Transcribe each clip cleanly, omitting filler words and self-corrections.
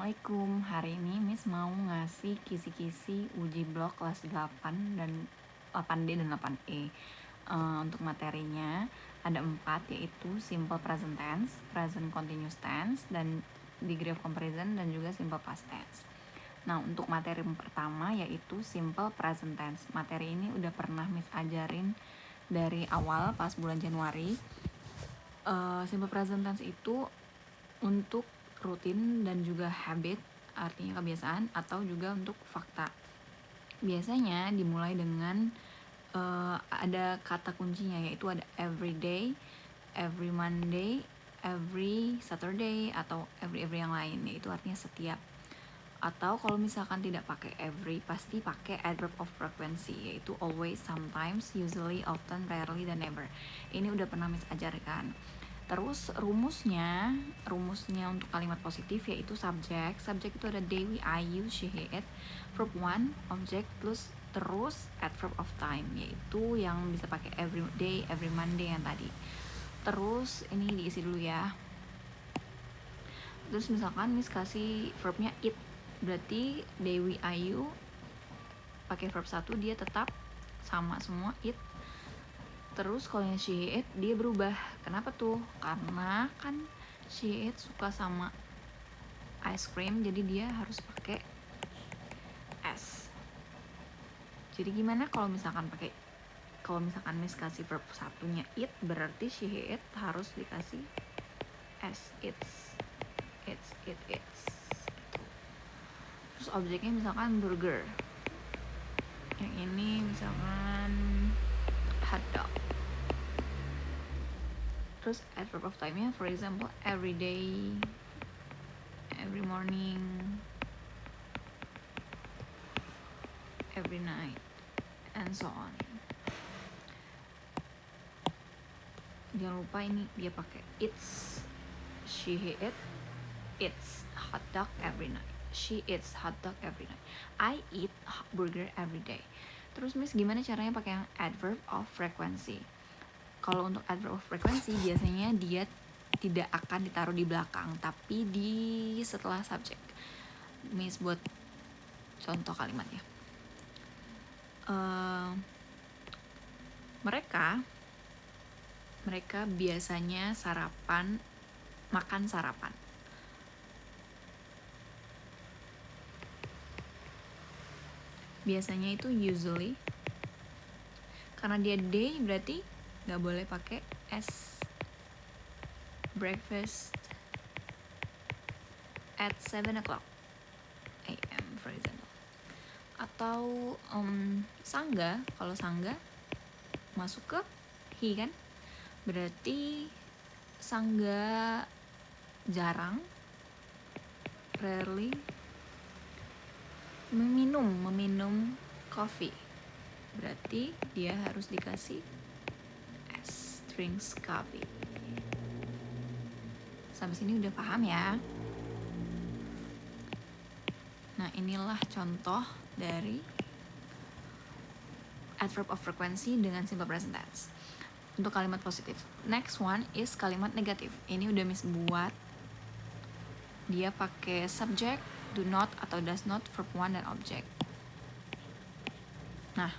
Assalamualaikum, hari ini Miss mau ngasih kisi-kisi uji blok kelas 8 dan 8D dan 8E. Untuk materinya ada 4, yaitu simple present tense, present continuous tense, dan degree of comparison, dan juga simple past tense. Nah, untuk materi pertama yaitu simple present tense. Materi ini udah pernah Miss ajarin dari awal pas bulan Januari. Simple present tense itu untuk rutin dan juga habit, artinya kebiasaan, atau juga untuk fakta. Biasanya dimulai dengan ada kata kuncinya, yaitu ada every day, every Monday, every Saturday, atau every yang lain, yaitu artinya setiap. Atau kalau misalkan tidak pakai every, pasti pakai adverb of frequency, yaitu always, sometimes, usually, often, rarely, dan never. Ini udah pernah Miss ajarkan. Terus rumusnya untuk kalimat positif yaitu subjek. Subjek itu ada they, we, I, you, she, he, it. Verb 1, object, terus adverb of time, yaitu yang bisa pakai every day, every Monday yang tadi. Terus ini diisi dulu ya. Terus misalkan Miss kasih verbnya it, berarti they, we, I, you pakai verb 1 dia tetap sama semua it. Terus kalau yang she, it dia berubah. Kenapa tuh? Karena kan she, it suka sama ice cream, jadi dia harus pakai s. Jadi gimana kalau misalkan Miss kasih verb satunya it, berarti she, it harus dikasih s, it's. Terus objeknya misalkan burger, yang ini misalkan hot dog. Terus adverb of time-nya, for example, every day, every morning, every night, and so on. Jangan lupa ini dia pakai it's, she, he, it, eats hot dog every night. She eats hot dog every night. I eat burger every day. Terus Miss gimana caranya pakai yang adverb of frequency? Kalau untuk adverb of frequency biasanya dia tidak akan ditaruh di belakang, tapi di setelah subjek. Miss buat contoh kalimatnya. Mereka biasanya makan sarapan. Biasanya itu usually, karena dia day berarti nggak boleh pakai s. Breakfast at 7 o'clock a.m. for example. Atau sangga, kalau sangga masuk ke he kan, berarti sangga jarang, rarely, meminum coffee, berarti dia harus dikasih s, drinks coffee. Sampai sini udah paham ya? Nah, inilah contoh dari adverb of frequency dengan simple present tense untuk kalimat positif. Next one is kalimat negatif. Ini udah Miss buat, dia pakai subject, do not atau does not, verb 1 dan object. Nah,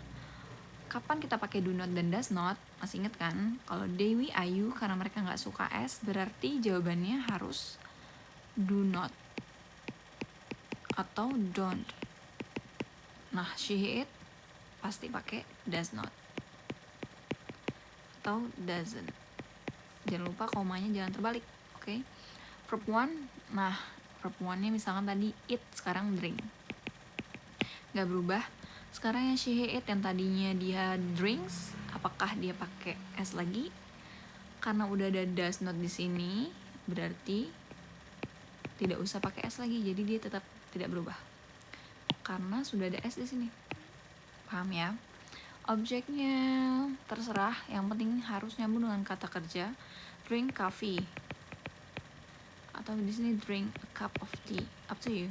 kapan kita pakai do not dan does not? Masih inget kan? Kalau they, we, I, you, karena mereka nggak suka s, berarti jawabannya harus do not atau don't. Nah, she, it pasti pakai does not atau doesn't. Jangan lupa komanya jangan terbalik, oke? Verb 1, nah verb 1-nya misalkan tadi eat, sekarang drink. Gak berubah. Sekarang yang she, it yang tadinya dia drinks, apakah dia pakai s lagi? Karena udah ada does not di sini, berarti tidak usah pakai s lagi, jadi dia tetap tidak berubah. Karena sudah ada s di sini. Paham ya? Objeknya terserah, yang penting harus nyambung dengan kata kerja. Drink coffee, atau di sini drink a cup of tea, up to you.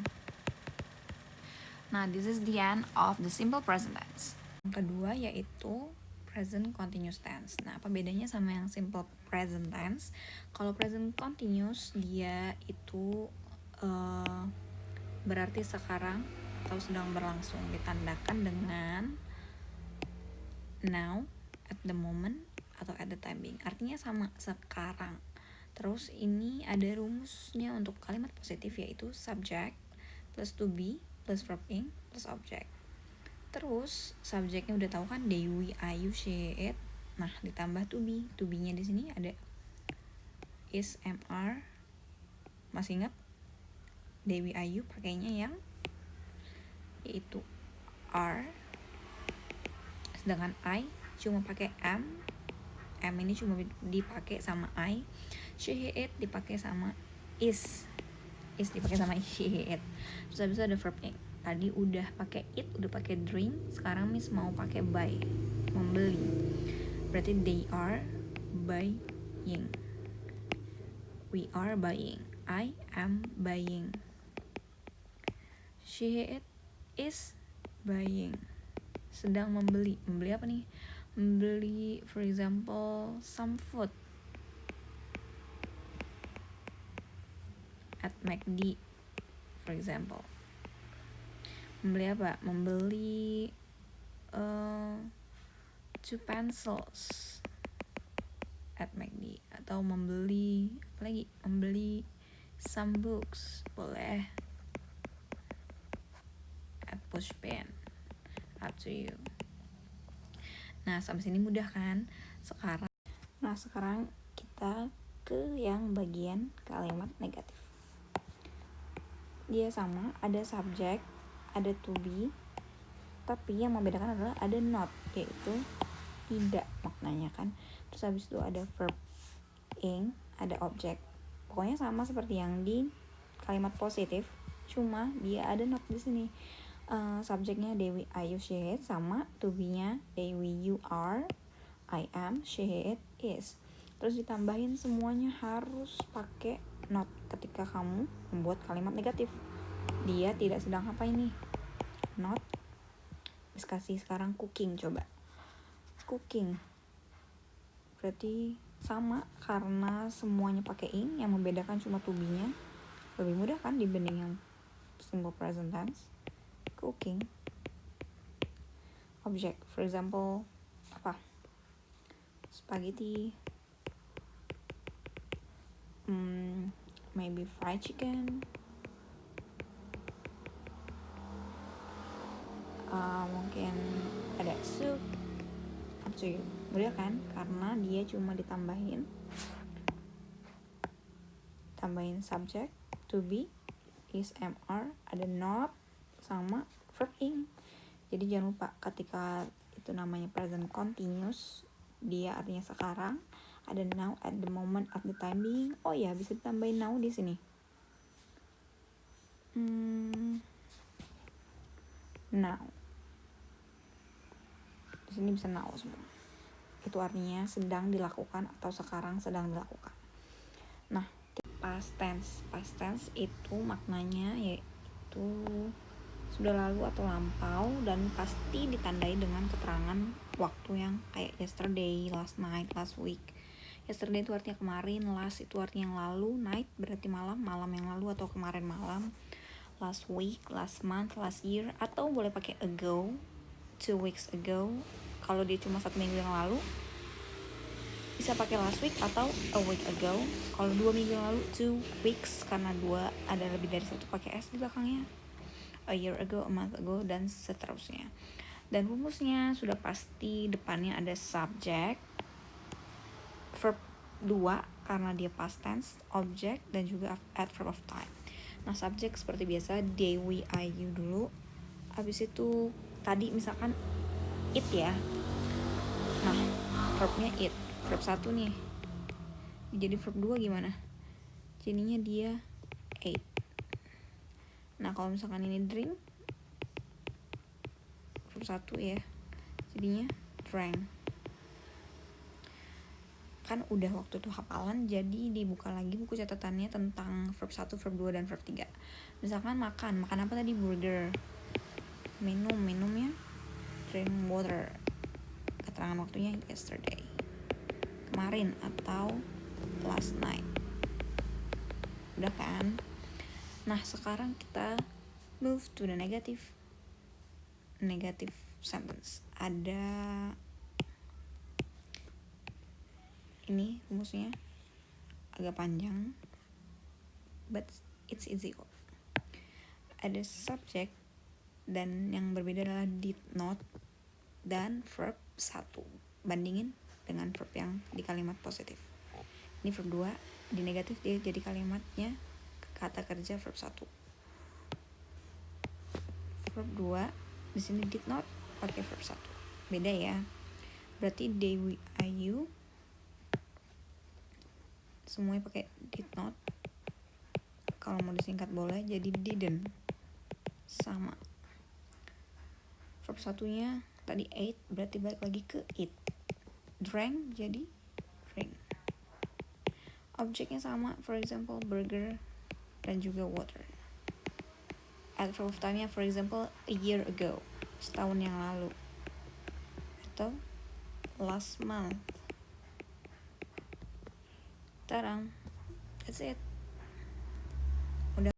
Nah, this is the end of the simple present tense. Yang kedua yaitu present continuous tense. Nah, apa bedanya sama yang simple present tense? Kalau present continuous dia itu berarti sekarang atau sedang berlangsung, ditandakan dengan now, at the moment, atau at the time being. Artinya sama, sekarang. Terus ini ada rumusnya untuk kalimat positif, yaitu subject plus to be plus verb ing plus object. Terus subjeknya udah tahu kan, they, we, I, you, she, it. Nah, ditambah to be. To be-nya di sini ada is, am, are. Masih ingat? They, we, I, you pakainya yang yaitu are. Sedangkan I cuma pakai am. Am ini cuma dipakai sama I. She, he, it dipakai sama is. Is dipakai sama she, he, it. Terus habis itu ada verb ing. Tadi udah pakai it, udah pakai drink. Sekarang Miss mau pakai buy, membeli. Berarti they are buying. We are buying. I am buying. She, it is buying. Sedang membeli. Membeli apa nih? Membeli, for example, some food at McD, for example. Membeli apa? Membeli 2 pencils at McD. Atau membeli apa lagi? Membeli some books, boleh. At Pushpin, up to you. Nah, sampai sini mudah kan? Sekarang kita ke yang bagian kalimat negatif. Dia sama, ada subject, ada to be, tapi yang membedakan adalah ada not, yaitu tidak maknanya kan. Terus habis itu ada verb ing, ada object. Pokoknya sama seperti yang di kalimat positif, cuma dia ada not di sini. Subjeknya they, we, I, you, she, it, sama to be-nya they, we, you, are, I am, she, it, is. Terus ditambahin semuanya harus pakai not ketika kamu membuat kalimat negatif. Dia tidak sedang apa ini? Not. Terus kasih sekarang cooking, coba. Cooking. Berarti sama karena semuanya pakai ing, yang membedakan cuma to be-nya. Lebih mudah kan dibanding yang simple present tense. Cooking. Object, for example, apa? Spaghetti. Maybe fried chicken. Mungkin ada soup. Up to you. Mudah kan? Karena dia cuma ditambahin subject, to be, is, am, are, ada not, sama verb ing. Jadi jangan lupa ketika itu namanya present continuous, dia artinya sekarang, ada now, at the moment, at the time being. Oh ya, bisa ditambahin now di sini. Now. Di sini bisa now semua. Itu artinya sedang dilakukan atau sekarang sedang dilakukan. Nah, past tense. Past tense itu maknanya yaitu sudah lalu atau lampau dan pasti ditandai dengan keterangan waktu yang kayak yesterday, last night, last week. Yesterday itu artinya kemarin, last itu artinya yang lalu, night berarti malam, malam yang lalu atau kemarin malam, last week, last month, last year, atau boleh pakai ago, 2 weeks ago. Kalau dia cuma 1 minggu yang lalu bisa pakai last week atau a week ago. Kalau 2 minggu yang lalu 2 weeks, karena 2 ada lebih dari 1 pakai s di belakangnya. A year ago, a month ago, dan seterusnya. Dan rumusnya sudah pasti, depannya ada subject, verb 2 karena dia past tense, object, dan juga adverb of time. Nah, subject seperti biasa they, we, I, you dulu. Habis itu tadi misalkan it ya. Nah, verbnya it. Verb 1 nih. Jadi verb 2 gimana? Jadinya dia ate. Nah, kalau misalkan ini drink, verb 1 ya. Jadinya drank. Kan udah waktu itu hafalan, jadi dibuka lagi buku catatannya tentang verb 1, verb 2, dan verb 3. Misalkan makan apa tadi? Burger. Minumnya drink water. Keterangan waktunya yesterday, kemarin, atau last night. Udah kan? Nah, sekarang kita Move to the negative sentence. Ada ini rumusnya agak panjang, but it's easy kok. Ada subject dan yang berbeda adalah did not dan verb 1. Bandingin dengan verb yang di kalimat positif. Ini verb 2, di negatif dia jadi kalimatnya kata kerja verb 1. Verb 2 di sini did not pakai verb 1. Beda ya. Berarti they, we, are, you semuanya pakai did not. Kalau mau disingkat boleh jadi didn't. Sama. Verb 1-nya tadi ate, berarti balik lagi ke eat. Drank jadi drink. Objeknya sama, for example burger dan juga water. At verb of time-nya for example a year ago, setahun yang lalu, atau last month. Tarang, that's it. Udah.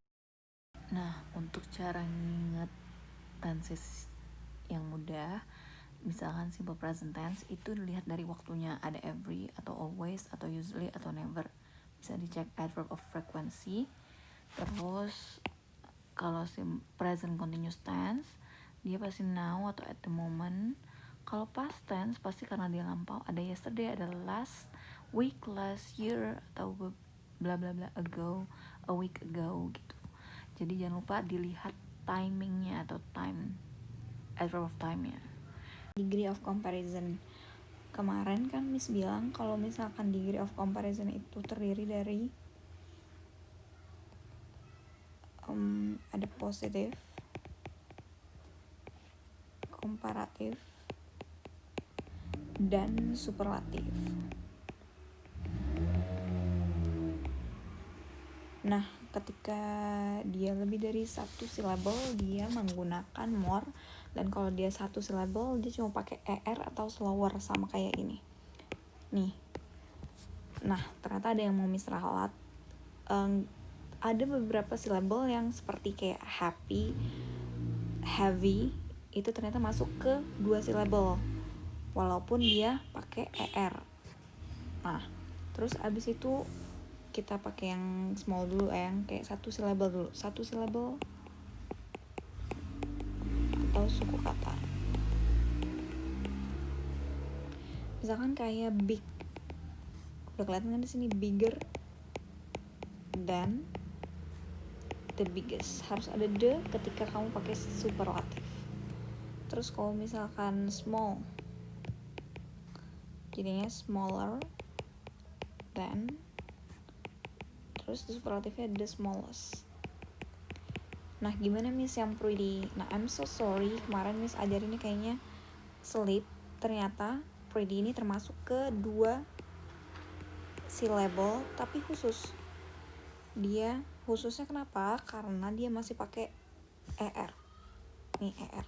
Nah, untuk cara nginget tenses yang mudah, misalkan simple present tense itu dilihat dari waktunya, ada every atau always atau usually atau never. Bisa dicek adverb of frequency. Terus kalau present continuous tense dia pasti now atau at the moment. Kalau past tense pasti karena dia lampau, ada yesterday, ada last week, last year, atau bla bla bla ago, a week ago gitu. Jadi jangan lupa dilihat timingnya atau time, adverb of time-nya. Degree of comparison. Kemarin kan Miss bilang kalau misalkan degree of comparison itu terdiri dari ada positif, komparatif, dan superlatif. Nah, ketika dia lebih dari satu silabel dia menggunakan more, dan kalau dia satu silabel dia cuma pakai er atau slower, sama kayak ini nih. Nah, ternyata ada yang mau misralat, ada beberapa silabel yang seperti kayak happy, heavy itu ternyata masuk ke 2 silabel walaupun dia pakai er. Nah, terus abis itu kita pakai yang small dulu, yang kayak satu silabel dulu, satu silabel atau suku kata. Misalkan kayak big, udah kelihatan kan di sini, bigger than the biggest, harus ada the ketika kamu pakai superlatif. Terus kalau misalkan small jadinya smaller than, terus di superlatifnya the smallest. Nah, gimana Miss yang pretty? Nah, I'm so sorry, kemarin Miss ajarinnya kayaknya slip. Ternyata pretty ini termasuk ke 2 syllable tapi khusus. Dia khususnya kenapa? Karena dia masih pakai er. Nih er.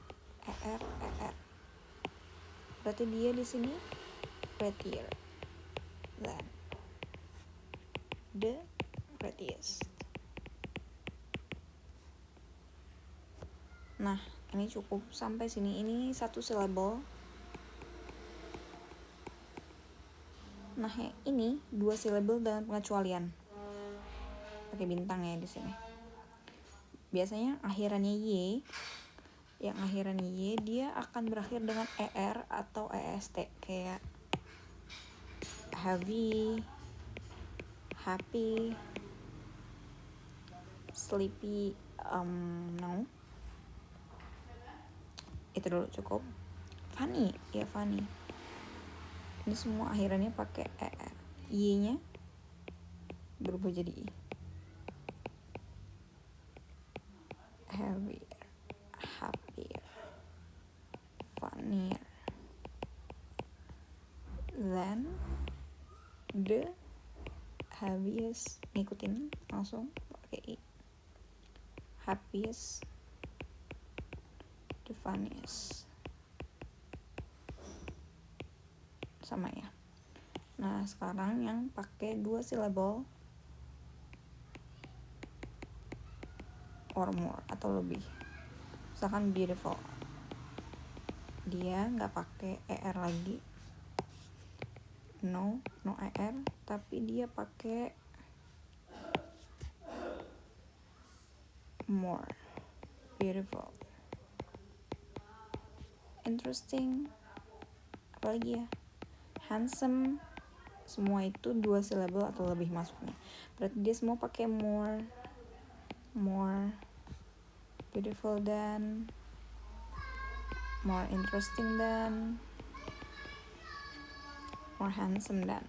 Berarti dia di sini prettier than the prettiest. Nah, ini cukup sampai sini. Ini satu syllable. Nah, ini 2 syllable dengan pengecualian. Pakai bintang ya di sini. Biasanya akhirannya y, yang akhirannya y dia akan berakhir dengan er atau est, kayak heavy, happy, sleepy, no. Itu dulu cukup. Funny, ya funny. Ini semua akhirannya pakai er. Y-nya berubah jadi i. Heavier, happier, funnier than the heaviest, ngikutin langsung pakai i. Happiest, the funniest. Sama ya. Nah, sekarang yang pakai 2 syllable. or more atau lebih. Misalkan beautiful, dia nggak pakai er lagi, no er, tapi dia pakai more. Beautiful, interesting, apalagi ya, handsome, semua itu 2 syllable atau lebih masuknya. Berarti dia semua pakai more, beautiful dan, more interesting dan, more handsome dan.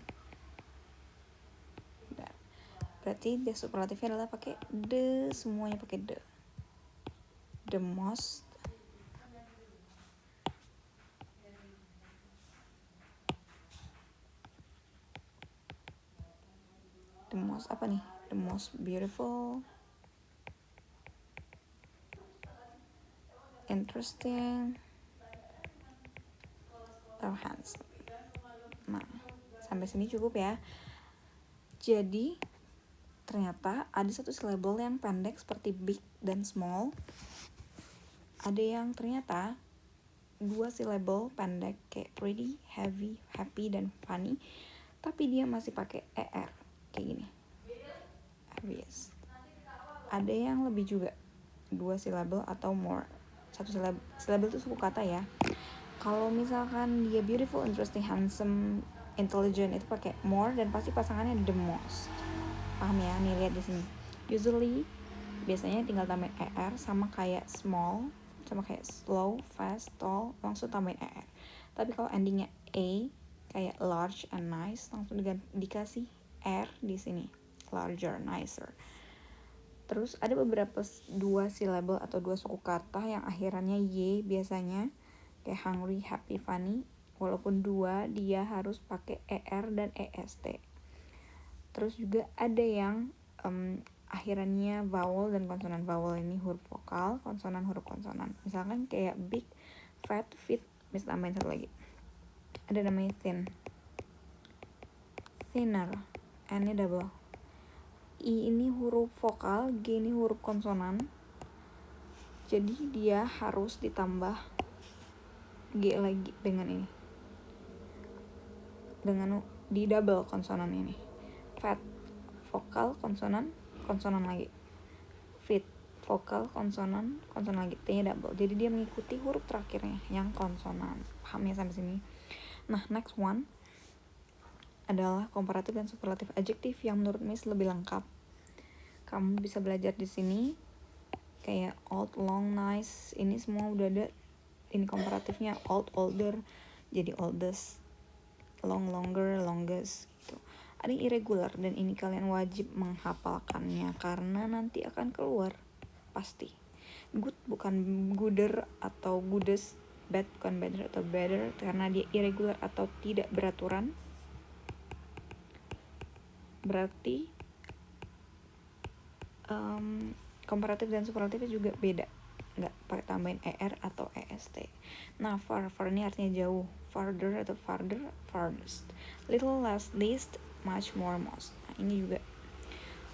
Berarti dia superlatifnya adalah pakai the, semuanya pakai the. The most, apa nih? The most beautiful, interesting, or handsome. Nah, sampai sini cukup ya. Jadi ternyata ada satu syllable yang pendek seperti big dan small. Ada yang ternyata 2 syllable pendek kayak pretty, heavy, happy, dan funny, tapi dia masih pakai er kayak gini, obvious. Ada yang lebih juga 2 syllable atau more. Satu syllable itu suku kata ya. Kalau misalkan dia beautiful, interesting, handsome, intelligent itu pakai more dan pasti pasangannya the most. Paham ya? Nih lihat di sini. Usually biasanya tinggal tambahin er, sama kayak small, sama kayak slow, fast, tall, langsung tambahin er. Tapi kalau endingnya a kayak large and nice, langsung dikasih r di sini, larger, nicer. Terus ada beberapa 2 syllable atau 2 suku kata yang akhirannya y biasanya, kayak hungry, happy, funny. Walaupun 2 dia harus pakai er dan est. Terus juga ada yang akhirannya vowel dan konsonan. Vowel ini huruf vokal, konsonan huruf konsonan. Misalkan kayak big, fat, fit, bisa tambahin satu lagi. Ada namanya thin, thinner, n-nya double. I ini huruf vokal, G ini huruf konsonan. Jadi dia harus ditambah G lagi dengan ini, dengan di double konsonan ini. Fat, vokal, konsonan lagi. Fit, vokal, konsonan lagi. T-nya double. Jadi dia mengikuti huruf terakhirnya yang konsonan. Paham ya sampai sini? Nah, next one adalah komparatif dan superlatif adjektif yang menurut Miss lebih lengkap. Kamu bisa belajar di sini kayak old, long, nice. Ini semua udah ada. Ini komparatifnya old, older, jadi oldest, long, longer, longest gitu. Ada irregular dan ini kalian wajib menghafalkannya karena nanti akan keluar pasti. Good bukan gooder atau goodest, bad bukan better atau better, karena dia irregular atau tidak beraturan. Berarti komparatif dan superlatifnya juga beda, nggak pakai tambahin er atau est. Nah, far ini artinya jauh, farther atau farther, farthest, little, less, least, much, more, most. Nah, ini juga.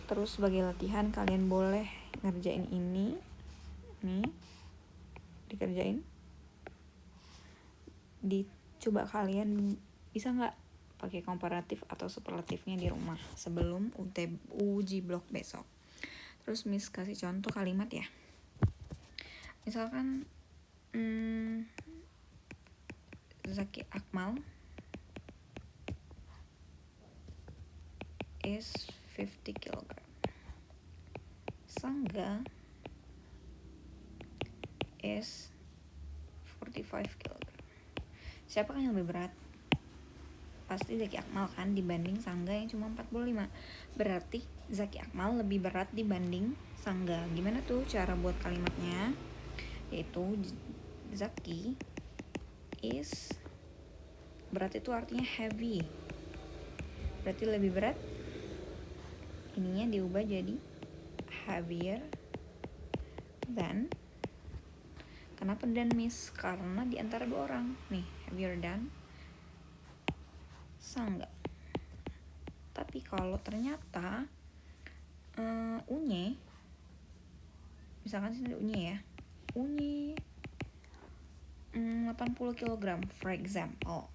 Terus sebagai latihan kalian boleh ngerjain ini nih, dikerjain, dicoba kalian bisa nggak pakai komparatif atau superlatifnya di rumah sebelum uji blok besok. Terus Miss kasih contoh kalimat ya. Misalkan Zaki Akmal is 50 kg. Sangga is 45 kg. Siapa yang lebih berat? Pasti Zaki Akmal kan dibanding Sangga yang cuma 45. Berarti Zaki Akmal lebih berat dibanding Sangga. Gimana tuh cara buat kalimatnya? Yaitu Zaki is, berat itu artinya heavy, berarti lebih berat, ininya diubah jadi heavier than. Kenapa dan Miss? Karena di antara 2 orang nih, heavier than Sangga. Tapi kalau ternyata U-nya misalkan sini ada unyi ya, unyi 80 kg for example.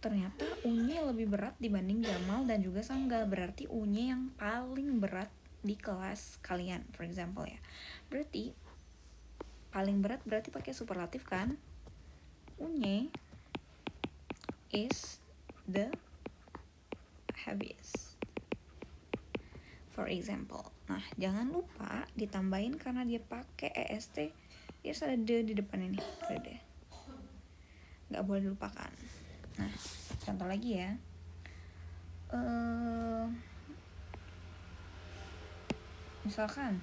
Ternyata Unyi lebih berat dibanding Jamal dan juga Sanggal. Berarti Unyi yang paling berat di kelas kalian, for example ya. Berarti paling berat berarti pakai superlatif kan? Unyi is the heaviest, for example. Nah, jangan lupa ditambahin karena dia pakai est, dia ada de di depan ini, ada de. Nggak boleh dilupakan. Nah, contoh lagi ya. Misalkan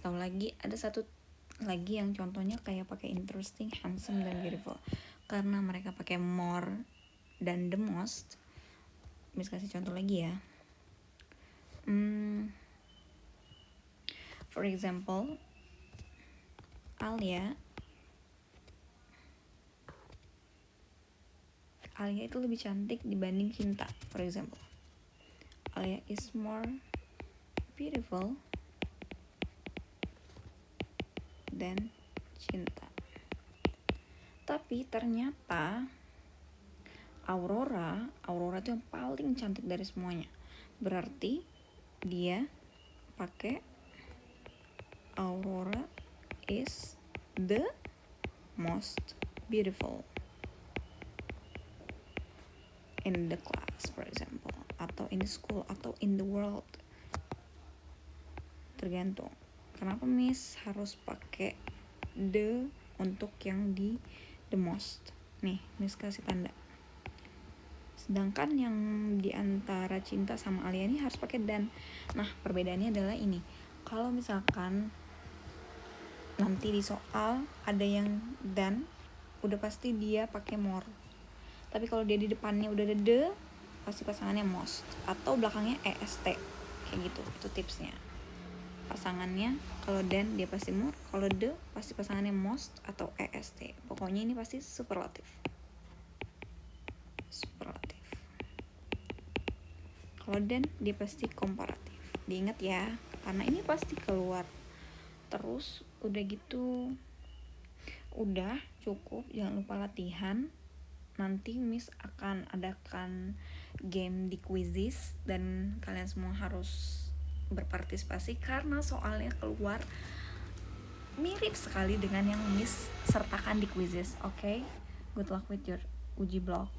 tahu lagi ada satu lagi yang contohnya kayak pakai interesting, handsome dan beautiful. Karena mereka pakai more dan the most. Bisa kasih contoh lagi ya. For example, Alia itu lebih cantik dibanding Cinta, for example. Alia is more beautiful than Cinta. Tapi ternyata Aurora itu yang paling cantik dari semuanya. Berarti dia pakai Aurora is the most beautiful in the class, for example, atau in the school, atau in the world. Tergantung. Kenapa Miss harus pakai the untuk yang di the most? Nih, Miss kasih tanda. Sedangkan yang di antara Cinta sama Alia ini harus pakai dan. Nah, perbedaannya adalah ini. Kalau misalkan nanti di soal ada yang dan, udah pasti dia pakai more. Tapi kalau dia di depannya udah ada the, pasti pasangannya most, atau belakangnya est, kayak gitu. Itu tipsnya. Pasangannya kalau dan dia pasti more, kalau the pasti pasangannya most atau est. Pokoknya ini pasti superlatif. Kalau dan dia pasti komparatif. Diingat ya, karena ini pasti keluar. Terus udah gitu, udah cukup, jangan lupa latihan. Nanti Miss akan adakan game di quizzes dan kalian semua harus berpartisipasi karena soalnya keluar mirip sekali dengan yang Miss sertakan di quizzes. Okay? Good luck with your uji blog.